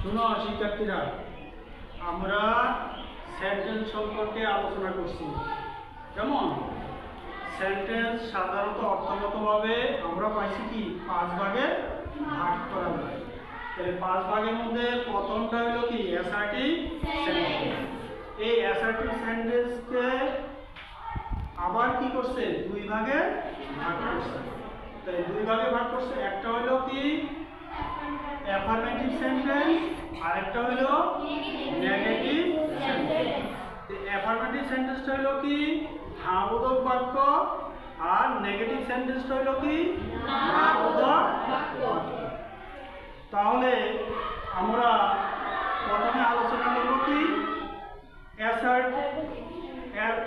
শুনো শিক্ষার্থীরা, আমরা সেন্টেন্স সম্পর্কে আলোচনা করছি। কেমন? সেন্টেন্স সাধারণত অর্থগতভাবে আমরা পাইছি কি 5 ভাগে ভাগ করা যায়। তাহলে 5 ভাগের মধ্যে প্রথমটা হলো কি অ্যাসার্টিভ সেন্টেন্স। এই অ্যাসার্টিভ সেন্টেন্সকে আবার কি করছে 2 ভাগে ভাগ করছে। তাই 2 ভাগে ভাগ করছে। একটা হলো কি অ্যাফার্মেটিভ সেন্টেন্স, আরেকটা হলো নেগেটিভ সেন্টেন্স। অ্যাফার্মেটিভ সেন্টেন্সটা হলো কি হ্যাঁ বোধক বাক্য, আর নেগেটিভ সেন্টেন্সটা হলো কি না বোধক বাক্য। তাহলে আমরা প্রথমে আলোচনা করব কি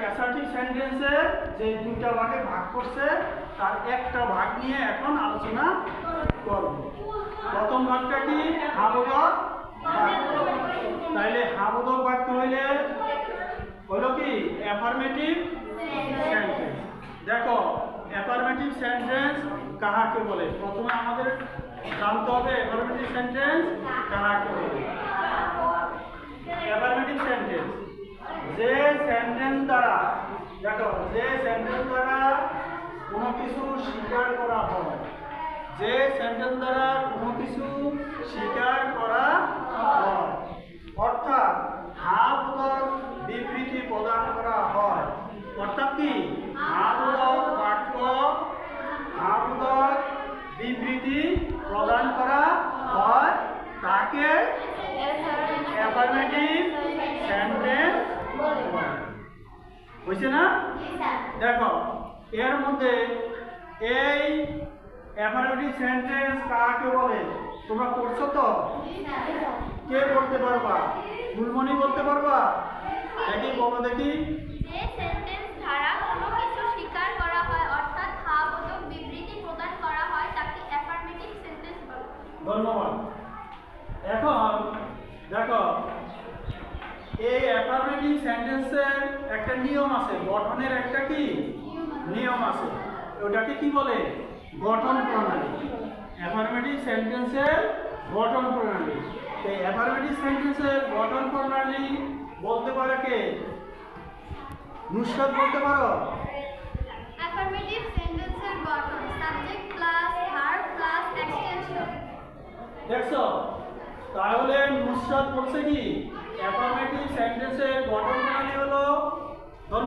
অ্যাসার্টিভ সেন্টেন্সের যে 2টা ভাগে ভাগ করছে তার একটা ভাগ নিয়ে এখন আলোচনা করব। প্রথম ভাগটা কি হাবোধক বাক্য। তাইলে হাবোধক বাক্য হলো কি অ্যাফার্মেটিভ সেন্টেন্স। দেখো অ্যাফার্মেটিভ সেন্টেন্স কাহাকে বলে, প্রথমে আমাদের জানতে হবে অ্যাফার্মেটিভ সেন্টেন্স কাহাকে বলে। অ্যাফার্মেটিভ সেন্টেন্স যে সেন্টেন্স দ্বারা, দেখো যে সেন্টেন্স দ্বারা কোনো কিছু স্বীকার করা হয়, যে সেন্টেন্স দ্বারা কোনো কিছু স্বীকার করা হয়, অর্থাৎ হ্যাঁ বোধক বিবৃতি প্রদান করা হয়। অর্থাৎ কি হ্যাঁ বোধক বাক্য, হ্যাঁ বোধক বিবৃতি প্রদান করা হয়, তাকে অ্যাফার্মেটিভ সেন্টেন্স বলে। বুঝছে না? দেখো এর মধ্যে এই অ্যাফার্মেটিভ সেন্টেন্স কাকে বলে তোমরা পড়ছো তো? কে বলতে পারবা? ফুলমণি বলতে পারবা? দেখি বলো দেখি। যে সেন্টেন্স দ্বারা কোনো কিছু স্বীকার করা হয় অর্থাৎ হ্যাঁ বোধক বিবৃতি প্রদান করা হয় তাকে অ্যাফার্মেটিভ সেন্টেন্স বলে। ধন্যবাদ। এখন দেখো এই অ্যাফার্মেটিভ সেন্টেন্সের একটা নিয়ম আছে, গঠনের একটা কি নিয়ম আছে, ওটাকে কি বলে গঠন প্রণালী। অ্যাফার্মেটিভ সেন্টেন্সের গঠন প্রণালী। এই অ্যাফার্মেটিভ সেন্টেন্সের গঠন প্রণালী বলতে পারে কে? নুসরাত বলতে পারো? অ্যাফার্মেটিভ সেন্টেন্সের গঠন subject plus verb plus extension. দেখছো, তাহলে নুসরাত বলছে কি অ্যাফার্মেটিভ সেন্টেন্সের গঠন প্রণালী হলো